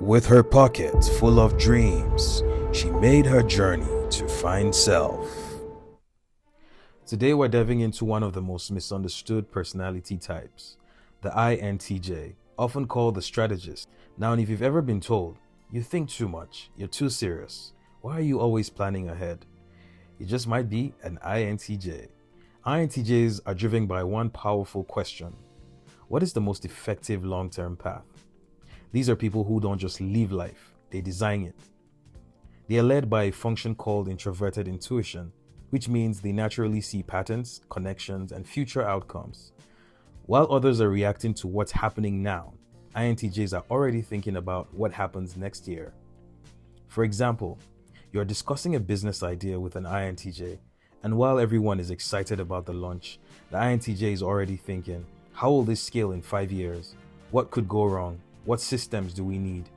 With her pockets full of dreams, she made her journey to find self. Today we're diving into one of the most misunderstood personality types, the INTJ, often called the strategist. Now, if you've ever been told, you think too much, you're too serious, why are you always planning ahead? You just might be an INTJ. INTJs are driven by one powerful question: what is the most effective long-term path? These are people who don't just live life, they design it. They are led by a function called introverted intuition, which means they naturally see patterns, connections, and future outcomes. While others are reacting to what's happening now, INTJs are already thinking about what happens next year. For example, you're discussing a business idea with an INTJ, and while everyone is excited about the launch, the INTJ is already thinking, how will this scale in 5 years? What could go wrong? What systems do we need?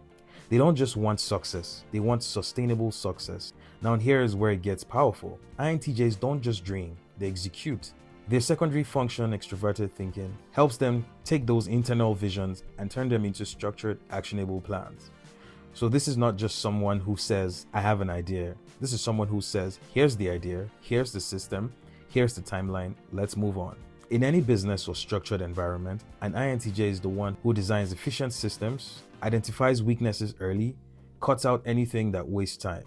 They don't just want success, they want sustainable success. Now here is where it gets powerful. INTJs don't just dream, they execute. Their secondary function, extroverted thinking, helps them take those internal visions and turn them into structured, actionable plans. So this is not just someone who says, I have an idea. This is someone who says, here's the idea, here's the system, here's the timeline, let's move on. In any business or structured environment, an INTJ is the one who designs efficient systems, identifies weaknesses early, cuts out anything that wastes time.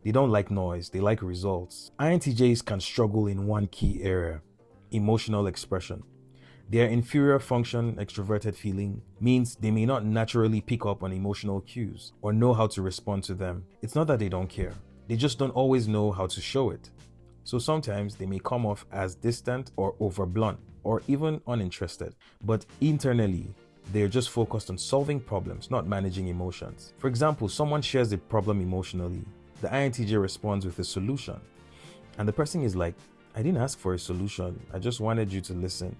They don't like noise, they like results. INTJs can struggle in one key area: emotional expression. Their inferior function, extroverted feeling, means they may not naturally pick up on emotional cues or know how to respond to them. It's not that they don't care, they just don't always know how to show it. So sometimes they may come off as distant or overblunt or even uninterested, but internally, they're just focused on solving problems, not managing emotions. For example, someone shares a problem emotionally. The INTJ responds with a solution. And the person is like, I didn't ask for a solution, I just wanted you to listen.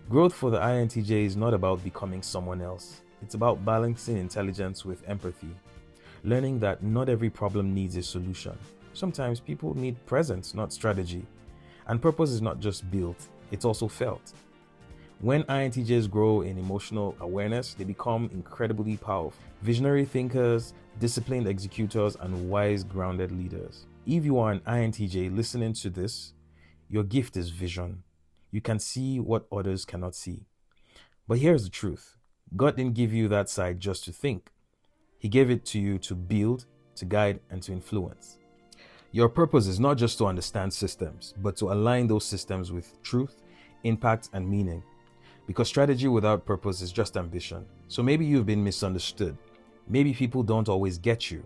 Growth for the INTJ is not about becoming someone else. It's about balancing intelligence with empathy. Learning that not every problem needs a solution. Sometimes people need presence, not strategy. And purpose is not just built, it's also felt. When INTJs grow in emotional awareness, they become incredibly powerful. Visionary thinkers, disciplined executors, and wise, grounded leaders. If you are an INTJ listening to this, your gift is vision. You can see what others cannot see. But here's the truth. God didn't give you that side just to think. He gave it to you to build, to guide, and to influence. Your purpose is not just to understand systems, but to align those systems with truth, impact, and meaning. Because strategy without purpose is just ambition. So maybe you've been misunderstood. Maybe people don't always get you.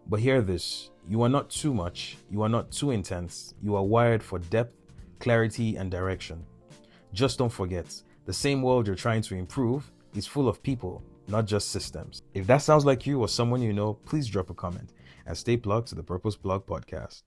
But hear this, you are not too much, you are not too intense, you are wired for depth, clarity, and direction. Just don't forget, the same world you're trying to improve is full of people, not just systems. If that sounds like you or someone you know, please drop a comment and stay plugged to the Purpose Plug podcast.